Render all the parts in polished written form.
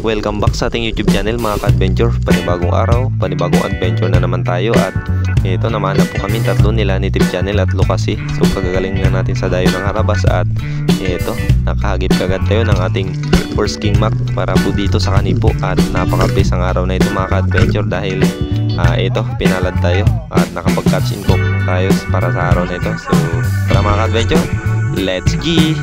Welcome back sa ating YouTube channel mga ka-adventure. Panibagong araw, panibagong adventure na naman tayo. At ito naman na po kami tatlo nila, Native Channel at Lucasy. So kagagaling na natin sa dayo ng Harabas. At ito, nakahagip kagad tayo ng ating first king mac para po dito sa kanipo. At napaka-bless ang araw na ito mga ka-adventure dahil ito, pinalad tayo at nakapag-catch and cook tayo para sa araw na ito. So tara mga ka-adventure, let's go!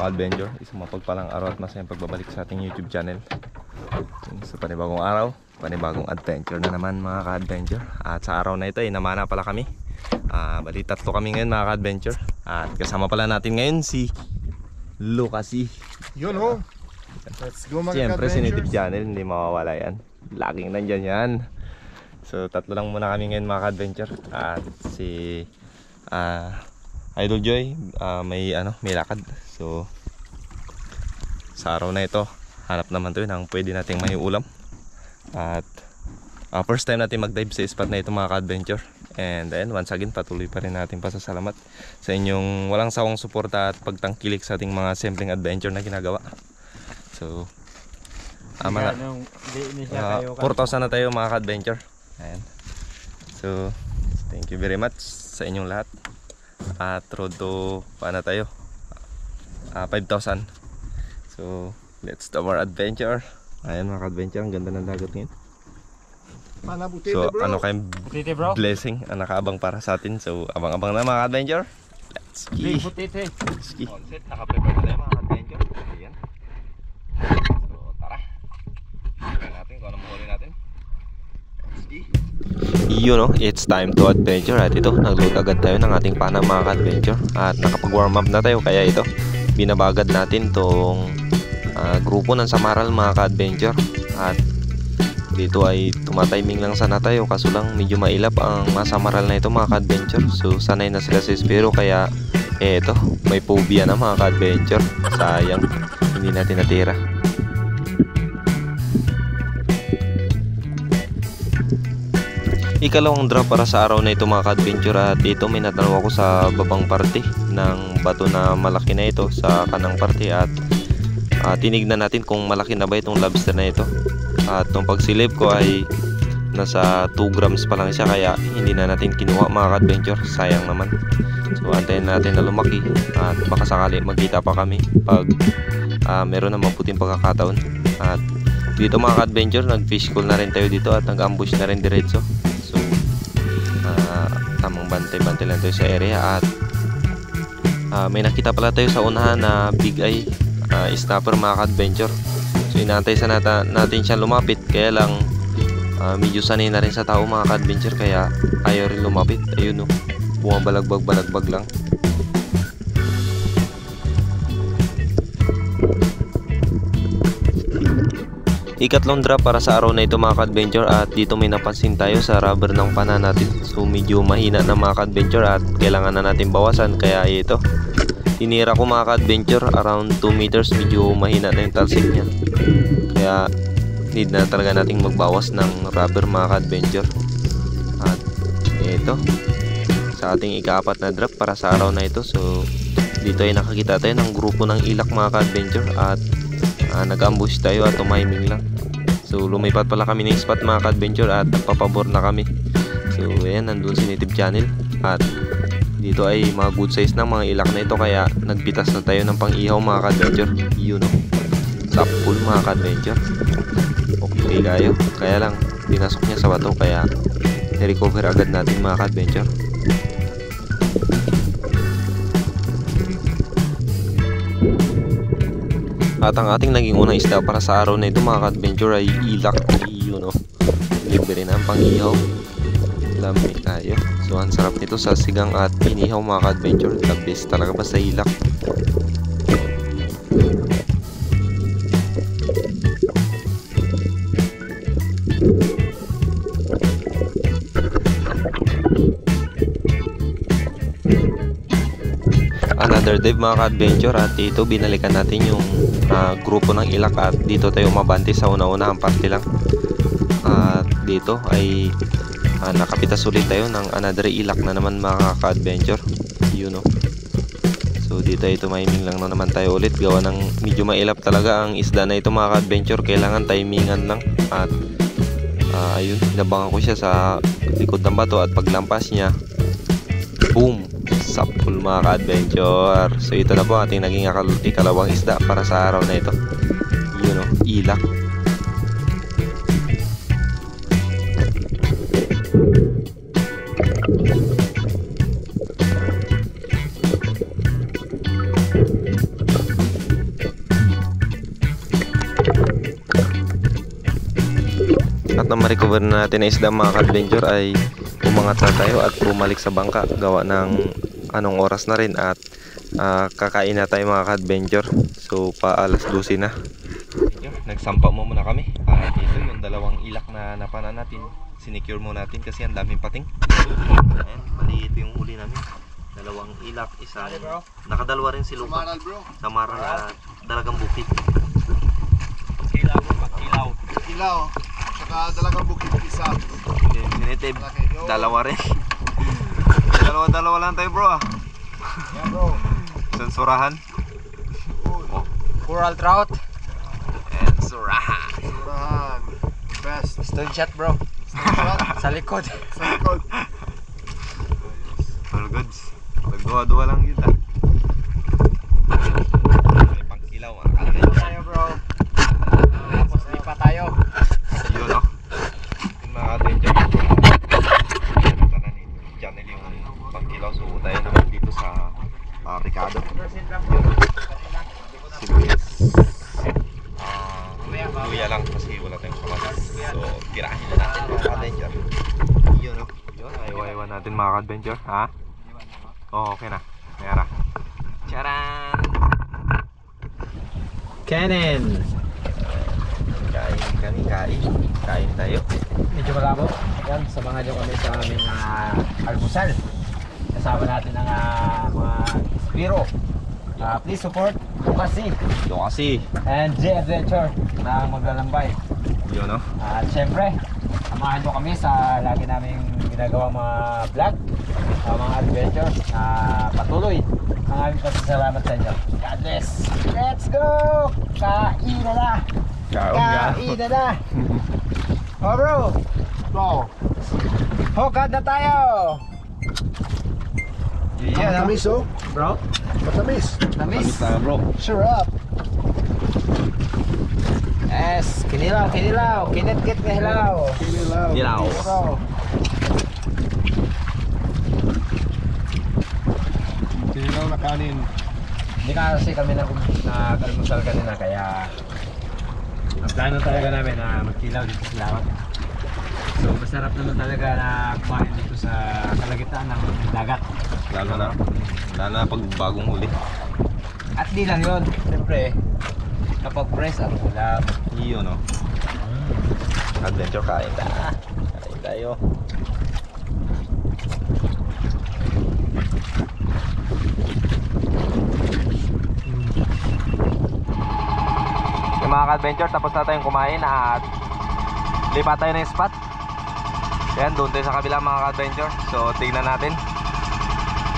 Adventure, isang mapagpalang araw at masayang pagbabalik sa ating YouTube channel. Sa panibagong araw, panibagong adventure na naman mga ka-adventure. At sa araw na ito ay namana pala kami. Bali tatlo kami ngayon mga ka-adventure. At kasama pala natin ngayon si Lucasy. Yun ho. Let's go mga Siyempre si ka-adventures. Native Channel, hindi mawawala yan. Laging nandyan yan. So tatlo lang muna kami ngayon mga ka-adventure. At si Idol Joy may lakad. So sa araw na ito, hanap naman tayo ng pwede nating may ulam. At first time natin mag-dive sa spot na ito mga ka-adventure. And then once again, patuloy pa rin natin pasasalamat sa inyong walang sawang suporta at pagtangkilik sa ating mga simpleng adventure na ginagawa. So 4,000 na tayo mga ka-adventure. Ayan. So thank you very much sa inyong lahat. At road to paano tayo? 5,000. So let's start our adventure. Ayan mga ka-adventure, ang ganda ng dagat ngayon. So ano kayong blessing ang nakaabang para sa atin. So abang-abang na mga ka-adventure. Let's ski. Let's ski. Naka-prepare na tayo mga ka-adventure. Ayan. So tara, tignan natin kung anong mahuli natin. Let's ski. You know, it's time to adventure. At ito, nag-load agad tayo ng ating pana mga ka-adventure. At nakapag-warm up na tayo, kaya ito, binabagad natin tong grupo ng Samaral mga ka-adventure. At dito ay tumatiming lang sana tayo, kaso lang medyo mailap ang mga Samaral na ito mga ka-adventure. So sanay na sila sa espero, kaya ito, may phobia na mga ka-adventure. Sayang, hindi natin natira. Ikalawang drop para sa araw na ito mga ka-adventure. At ito may natanaw ako sa babang parte ng bato na malaki na ito sa kanang parte. At tinignan natin kung malaki na ba itong lobster na ito. At nung pagsilip ko ay nasa 2 grams pa lang siya, kaya hindi na natin kinuha mga ka-adventure. Sayang naman. So antayin natin na lumaki at baka sakali magkita pa kami pag meron na mabuting pagkakataon. At dito mga ka-adventure, nag-fish call na rin tayo dito at nag-ambush na rin diretso. So tamang bantay-bantay lang tayo sa area. At may nakita pala tayo sa unahan na big eye snapper mga ka-adventure. So inaantay sa natin siya lumapit, kaya lang medyo sanay na rin sa tao mga ka-adventure, kaya ayaw rin lumapit. Ayun, no, bumabalagbag-balagbag lang. Ikatlong drop para sa araw na ito mga ka-adventure. At dito may napansin tayo sa rubber ng pana natin. So medyo mahina na mga ka-adventure at kailangan na natin bawasan, kaya ito, tinira ko mga ka-adventure around 2 meters. Medyo mahina na yung talsik niya, kaya need na talaga nating magbawas ng rubber mga ka-adventure. At ito, sa ating ika-4 na drop para sa araw na ito. So dito ay nakakita tayo ng grupo ng ilak mga ka-adventure. At nag-ambush tayo at tumiming lang. So lumipat pala kami ng spot mga ka-adventure at nagpapabor na kami. So ayan, nandun si Native Channel. At dito ay mga good size ng mga ilak na ito, kaya nagpitas na tayo ng pang-ihaw mga ka-adventure. You know, top full mga ka-adventure. Okay kayo, kaya lang pinasok niya sa bato, kaya i-recover agad natin mga ka-adventure. At ang ating naging unang isda para sa araw na ito mga ka-adventure ay ilak. You know, libre na ang pang-ihaw. Lami tayo. So ang sarap nito sa sigang at inihaw mga ka-adventure. The best talaga ba sa ilak. Another dive mga ka-adventure, at dito binalikan natin yung grupo ng ilak at dito tayo mabante sa una-unahang parte lang. At dito ay nakapitas ulit tayo ng another ilak na naman mga ka-adventure, yun know. So dito ay tumiming lang na naman tayo ulit, gawa ng medyo mailap talaga ang isda na ito mga ka-adventure. Kailangan timingan lang at ayun, inabangan ko siya sa likod ng bato at paglampas niya, boom, sapul mga ka-adventure. So ito na po ating naging ikalawang isda para sa araw na ito, yun know, ilak. At na ma-recover na natin na isda mga ka-adventure ay umangat na tayo at bumalik sa bangka, gawa ng anong oras na rin at kakain na tayo mga ka-adventure. So pa alas 12 na. Nagsampa mo muna kami at ito yung dalawang ilak na napana natin, sinicure mo natin kasi ang daming pating. Ayan, mali ito yung huli namin, dalawang ilak, isang nakadalawa rin si Lupa, samaral at dalagang bukid. Ilaw. Saka dalagang bukid isa. Definitive, dalawa rin. Dalawa lang tayo bro. Yeah bro. Sensurahan. Oh. Coral trout. And surahan. Surahan. Best. Stone shot bro. Sa likod. Sa likod. All goods. Nagduwa-duwa lang yun May pangkilaw mga ka-adventure. Tayo bro. Tapos lipa tayo. Yun no. Yung mga ka-adventure. Channel yung pangkilaw. So tayo naman dito sa Ricardo. Sibuyas. Luya lang kasi wala tayong kamatis. So tirahin na natin mga ka-adventure. Yun no. Yun, ayaw natin mga ka-adventure. Ha? Oh, okay na. Mayara. Charan! Cannon. Kain tayo. Medyo malabo. Yan, samahan nyo kami sa aming almusal. Kasama natin ang mga Spiro. Please support Dokasi and J Adventure na maglalambay. Yun no? At syempre, samahan nyo kami sa lagi naming ginagawang mga vlog, mga adventure na patuloy. Ang aming pasasalamat sa inyo. God bless! Let's go! Kain na na! Kain na na! Oh bro! Wow. Hokad na tayo! Yeah, matamis oh. Bro? Matamis. Tamis? Tayo bro. Sure up. Yes! Kinilaw! Kinit-kit na hilaw! Dilaw. Bro! Kinilaw na kanin. Hindi kasi kami nag-almusal kanina, kaya ang plano talaga namin na magkilaw dito sa lawak. So masarap naman talaga na kumain dito sa kalagitnaan ng dagat. Lalo na pag bagong huli. At di lang yun, siyempre kapag fresh ang ulam. Yun no? Adventure, kain tayo. Yung mga ka-adventure, tapos na tayong kumain at lipat tayo ng spot. Yan, doon tayo sa kabila mga ka-adventure. So tignan natin.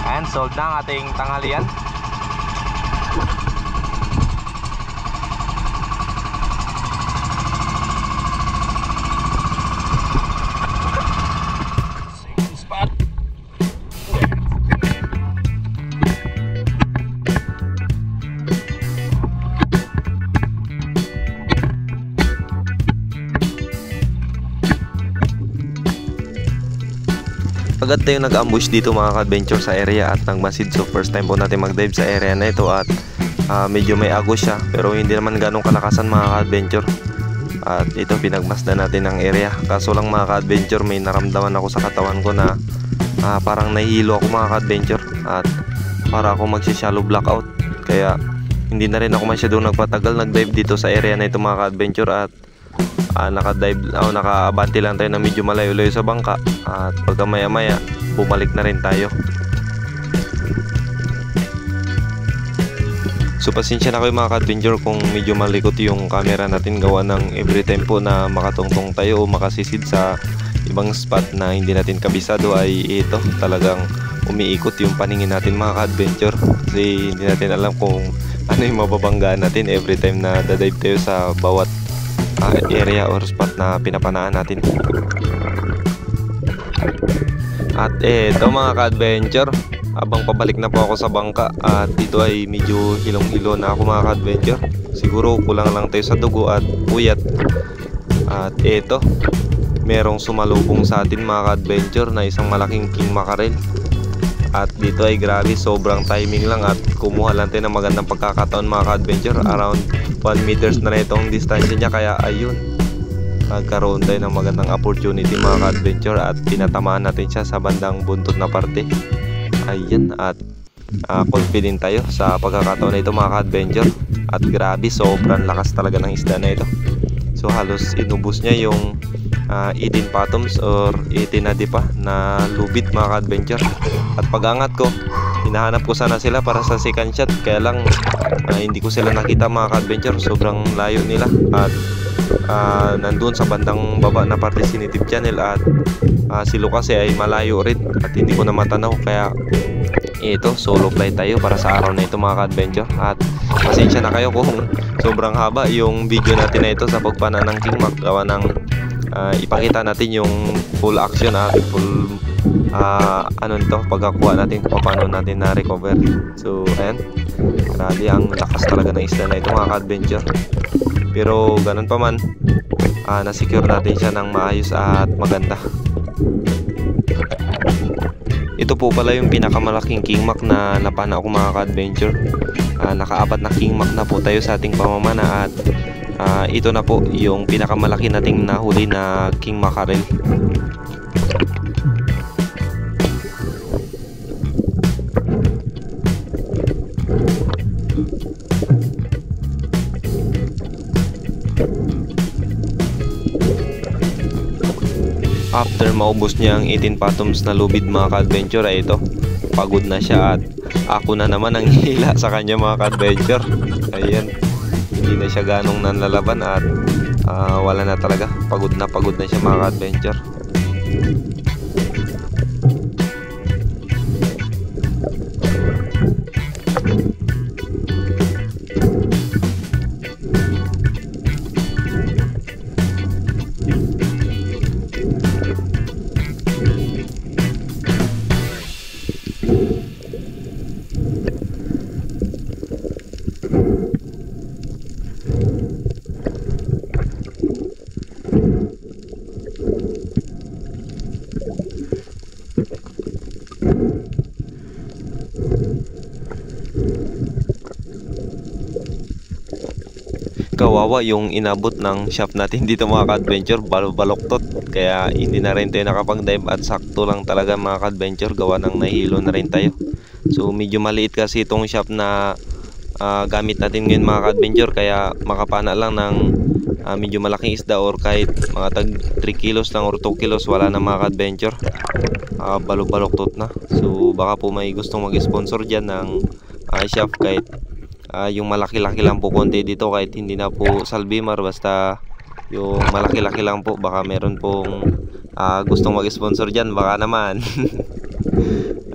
And sold na ang ating tanghalian. Spot. Agad tayong nag-ambush dito mga ka-adventure sa area at nagmasid. So first time po natin mag-dive sa area na ito at medyo may agos siya pero hindi naman ganong kalakasan mga ka-adventure. At ito pinagmasdan natin ang area. Kaso lang mga ka-adventure, may naramdaman ako sa katawan ko na parang nahihilo ako mga ka-adventure at para ako magsi-shallow blackout. Kaya hindi na rin ako masyadong nagpatagal nag-dive dito sa area na ito mga ka-adventure at Naka-dive o naka-abante lang tayo na medyo malayo-layo sa bangka, at pagka maya-maya bumalik na rin tayo. So pasensya na kayo mga ka-adventure kung medyo malikot yung camera natin, gawa ng every time po na makatungtong tayo o makasisid sa ibang spot na hindi natin kabisado ay ito talagang umiikot yung paningin natin mga ka-adventure, kasi hindi natin alam kung ano yung mababanggaan natin every time na dadive tayo sa bawat area or spot na pinapanaan natin. At ito mga ka-adventure, habang pabalik na po ako sa bangka at dito ay medyo hilong-hilo na ako mga ka-adventure, siguro kulang lang tayo sa dugo at puyat. At ito, merong sumalubong sa atin mga ka-adventure na isang malaking king mackerel. At dito ay grabe, sobrang timing lang at kumuha lang tayo ng magandang pagkakataon mga ka-adventure. Around 1 meters na itong distansya niya, kaya ayun, nagkaroon tayo ng magandang opportunity mga ka-adventure at pinatamaan natin siya sa bandang buntot na parte. Ayan, at confident tayo sa pagkakataon na ito mga ka-adventure. At grabe, sobrang lakas talaga ng isda na ito. So halos inubos niya yung 18 bottoms or 18 na dipa na lubid mga ka-adventure. At pag-angat ko, hinahanap ko sana sila para sa second shot, kaya lang hindi ko sila nakita mga ka-adventure, sobrang layo nila. At nandun sa bandang baba na parte si Native Channel, at si Lucas ay malayo rin at hindi ko na matanaw, kaya ito solo flight tayo para sa araw na ito mga ka-adventure. At pasensya na kayo kung sobrang haba yung video natin na ito sa pagpana ng king mac, gawa ng ipakita natin yung full action at full pagkakuha natin kung paano natin na recover. So ayan, grabe ang lakas talaga ng isda na ito mga ka-adventure. Pero ganun pa man, na-secure natin siya ng maayos at maganda. Ito po pala yung pinakamalaking king mac na napana ko mga ka-adventure. Nakaapat na king mac na po tayo sa ating pamamana, at ito na po yung pinakamalaki nating nahuli na king mackerel. After maubos niya ang 18 bottoms na lubid mga ka-adventure, ay ito, pagod na siya at ako na naman ang hila sa kanya mga ka-adventure. Ayan, hindi na siya ganong nanlalaban at wala na talaga, pagod na siya mga ka-adventure. Kawawa yung inabot ng shaft natin dito mga ka-adventure, baloktot, kaya hindi na rin tayo nakapag-dive at sakto lang talaga mga ka-adventure, gawa ng nahilo na rin tayo. So medyo maliit kasi itong shaft na gamit natin ngayon mga ka-adventure, kaya makapana lang ng medyo malaking isda or kahit mga tag 3 kilos lang or 2 kilos, wala na mga ka-adventure. Baloktot na. So baka po may gustong mag-sponsor dyan ng shaft, kahit yung malaki-laki lang po konti dito, kahit hindi na po salbimar, basta yung malaki-laki lang po, baka meron pong gustong mag-sponsor dyan, baka naman.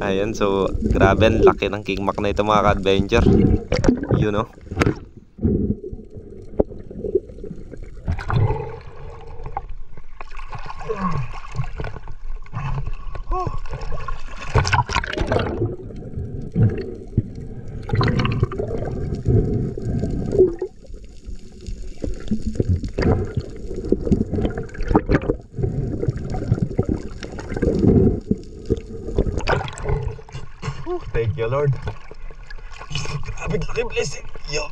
Ayan, so grabe ang laki ng king mac na ito mga ka-adventure, you know. Thank you, Lord. Grabe laki blessing. Yo.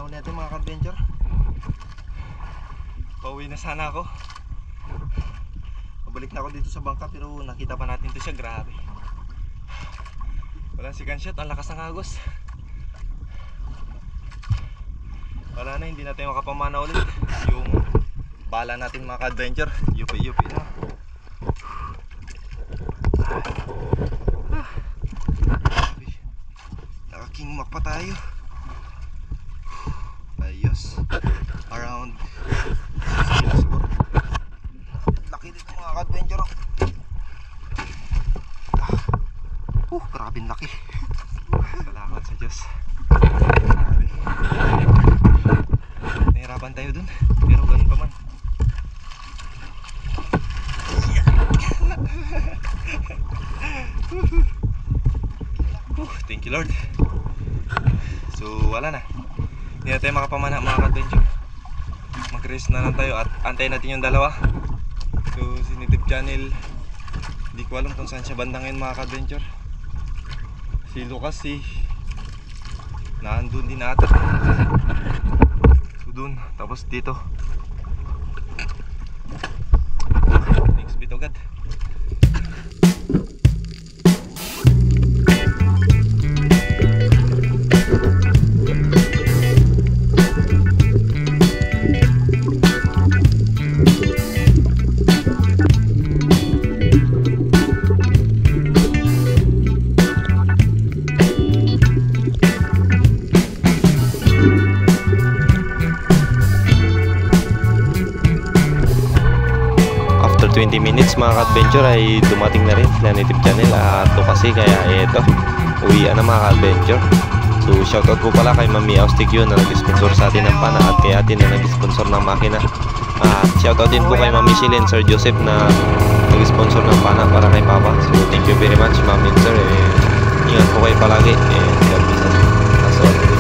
panahon natin mga ka-adventure. Pauwi na sana ako. Pabalik na ako dito sa bangka pero nakita pa natin to siya, grabe. Walang second shot, ang lakas ng agos. Wala na, hindi natin makapamana ulit. Yung bala natin mga ka-adventure, yupi-yupi na. Naka-kingmak pa tayo. Ayos. Around 6 kilos siguro. Laki dito mga ka-adventure. Grabing laki. Salamat sa Diyos. Grabe. Nahirapan tayo dun, pero ganun pa man. Thank you Lord. So wala na, hindi na tayo makapamana mga ka-adventure. Mag-rest na lang tayo at antayin natin yung dalawa. So si Native Channel, hindi ko alam kung saan siya banda ngayon mga ka-adventure. Si Lucas naandun din ata. So dun, tapos dito. Next bit agad. After 20 minutes mga ka-adventure ay dumating na rin sila Native Channel at kasi kaya eto, uwian na mga ka-adventure. So shoutout po pala kay Mami Austigyo na nag-sponsor sa atin ng pana at kay atin na nag-sponsor ng makina. At shoutout din po kay Mami Shilin, Sir Joseph na nag-sponsor ng pana para kay Papa. So thank you very much Mami and Sir. Ingat po kayo palagi and God bless us. That's all.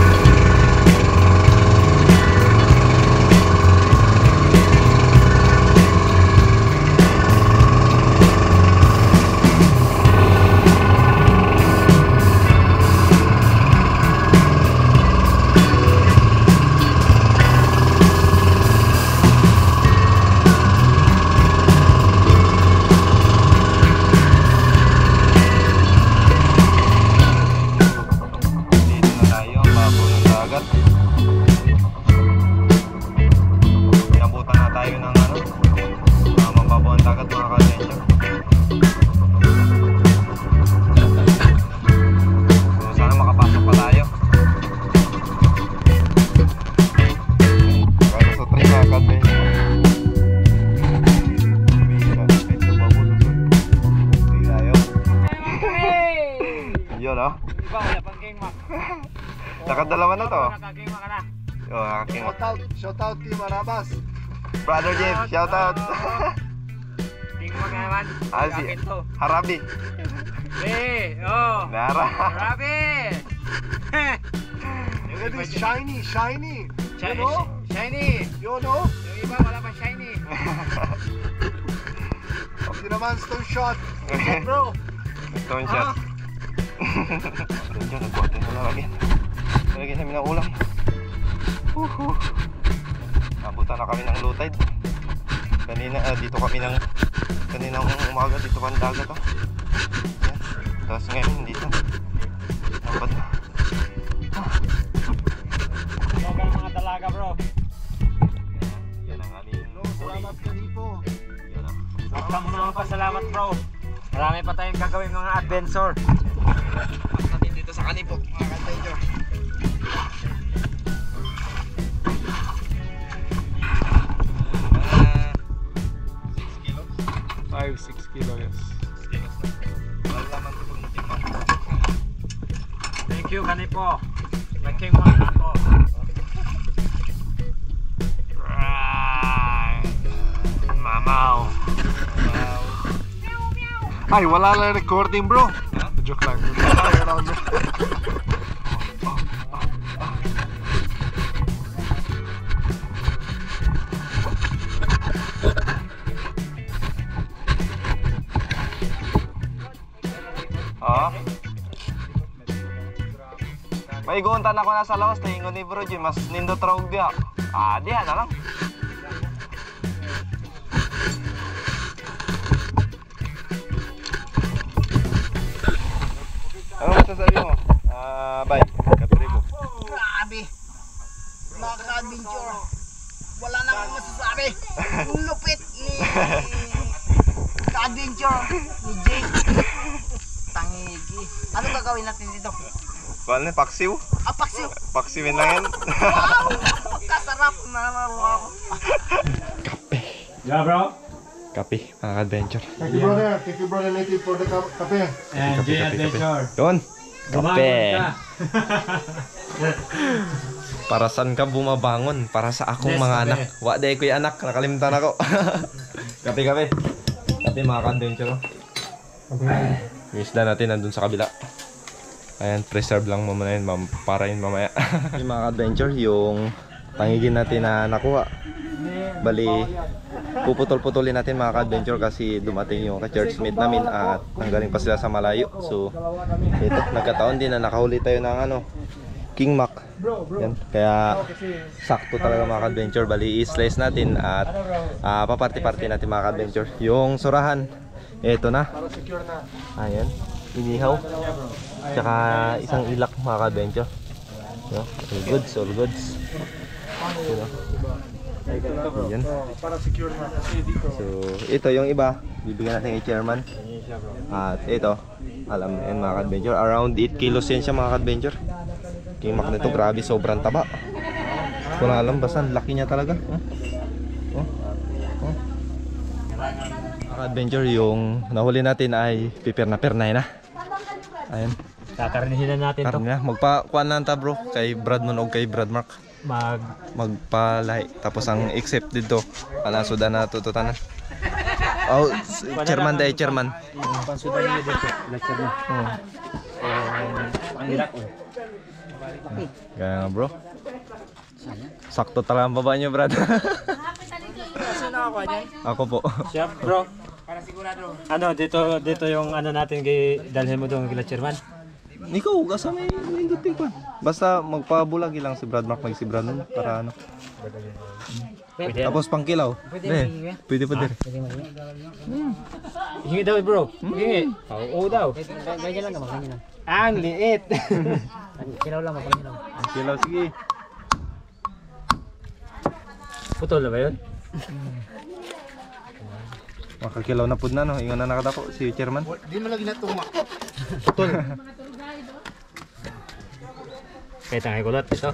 Nakadalawa na to. Shout out Team Arabas. Brother Jeff, shout out. Kingmak naman. Si Harabi. Nara. Harabi. Look at this, shiny. You know? Shiny. You know? Yung iba wala pa shiny. Hindi naman stone shot. Bro. Stone shot. Diyan, nagbuhat tayo na lagyan. Lagyan namin ng ulam. Nabutan na kami ng low tide. Dito kami kaninang umaga dito pa ang dagat. Yan. Tapos ngayon dito. Nampad na. Logan mga dalaga bro. Yan ang aling Salamat Kanipo. Yan ang. Huwag mo naman pasalamat bro. Marami pa tayong gagawin mga adventure. At natin dito sa Kanipo mga ka-adventure. 6 kilo, yes. Thank you Kanipo. Nag-kingmak na ako. Mamaw. Ay, wala lang recording bro. Joke lang. May guuntan ako na sa lawas, tingon ni Bro Jim, mas nindot rawag diha. Diha na lang. Ano masasabi mo? Bye, katribo. Grabe! Mga ka-adventure, wala na akong masasabi. Ang lupit ni ka-adventure ni Jay. Tangigi. Ano gagawin natin dito? Paano yun? Paksiw? Paksiw! Paksiwin lang yan. Wow! Pagkasarap na naman ako. Yeah, bro. Kape, mga adventure. Thank you brother native for the kape. And Jay Adventure. Yun. Gumagon Kape. ka. Para saan ka bumabangon? Para sa akong Yes, mga kape. anak. Wade ko'y anak, nakalimutan ako. Kape. Kape mga ka-adventure. Yung isda natin nandun sa kabila. Ayan, preserve lang muna yun para yun mamaya. Yung mga ka-adventure, yung tangigin natin na nakuha. Bali, puputol-putulin natin mga ka-adventure kasi dumating yung ka-churchmate namin at nanggaling pa sila sa malayo. So, ito, nagkataon din na nakahuli tayo ng King Mac. Yan, kaya sakto talaga mga ka-adventure. Bali, i-slice natin at paparty-party natin mga ka-adventure. Yung surahan, ito na. Ayan, inihaw. Tsaka isang ilak mga ka-adventure. All goods, all goods. Ayan. So, ito yung iba, bibigyan natin kay chairman. At ito, alam na yun mga ka-adventure, around 8 kilos yan siya mga ka-adventure. King Mac nito, grabe, sobrang taba. Kung alam, basta laki niya talaga. Mga ka-adventure, yung nahuli natin ay pipirna-pernay na. Ayan. Kakarnihin na natin to. Karna, magpa-kuan na ta bro, kay Bradman o kay Bradmark. Magpalahi. Tapos ang accept dito, suda na tututan na. Oh, chairman dahil chairman. Pansudan niyo dito. Lecture mo. Ang hirap. Kaya nga bro. Sakto talaga ang baba niyo, Brad. Sino ako dyan? Ako po. Chef, bro. Para sigurado. Ano, dito yung natin dalhin mo doon kay chairman. Ikaw, kasa may induting pa. Basta magpabulag lang si Bradmark, si Brandon para Pwede. Tapos pangkilaw. Pwede pa din. Hingi daw, bro. Hingi. Oo daw. Ganyan lang naman, ganyan lang. Ang liit. Kilaw lang, mapangin lang. Pangkilaw, sige. Putol na ba yun? Makakilaw na pud na no, ingon na nakadako si chairman. Di mo lagi natuma. Putol. Kaya tangay kulot ito.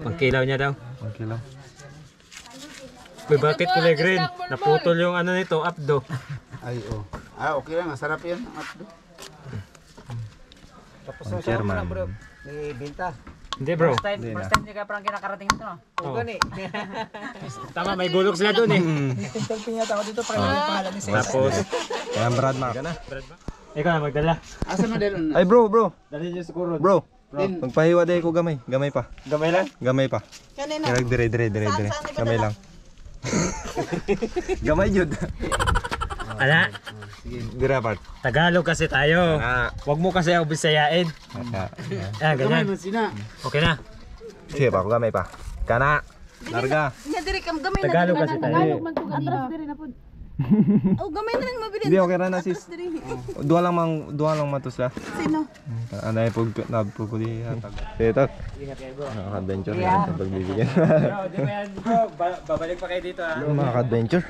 Pangkilaw niya daw. Pangkilaw. Bakit kulay green? Naputol yung nito, abdo. Ay okay lang, masarap 'yan. Tapos Ang chairman. May binta. Hindi bro. First time niya parang kinakarating ito. Oo. Tama, may gulog sila doon eh. Selfie niya ako dito para yung pangalan ni Cesar. Tapos, Kaya Bradmark. ikaw na magdala. Asa mo dalon? Ay bro. Dali niyo siguro. Bro. Magpahiwa day ko gamay. Gamay pa. Gamay lang? Gamay pa. Kanina. Dire. Gamay lang. Gamay jud. Ala, Dira part. Tagalog kasi tayo. Huwag mo kasi ako bisayain. Ganyan. Okay na. Sige pa, gamay pa. Kana. Larga. Nya diri kam gamay na. Tagalog kasi tayo. Tagalog man pug atras diri na pud. Oh, gamay na lang mabilin. Hindi okay ra na sis. Diri. Duha lang matusla. Sino? Anay pug nabpuguli hatag. Ito. Ingat kayo bro. Adventure na pagbibigyan. Bro, di ba yan bro? Babalik pa kayo dito ha. Mga ka-adventure,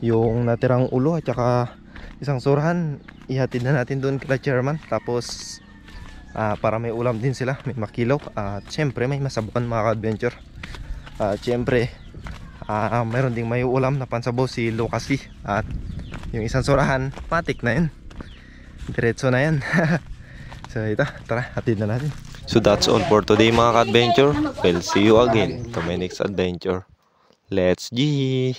yung natirang ulo at saka isang surahan, ihatid na natin doon kila chairman. Tapos para may ulam din sila, may makilaw at syempre may masabukan mga ka-adventure. At syempre mayroon ding may ulam na pansabaw si Lucasi. At yung isang surahan, patik na yun, diretso na yan. So ito, tara, hatid na natin. So that's all for today mga ka-adventure. We'll see you again to my next adventure. Let's G!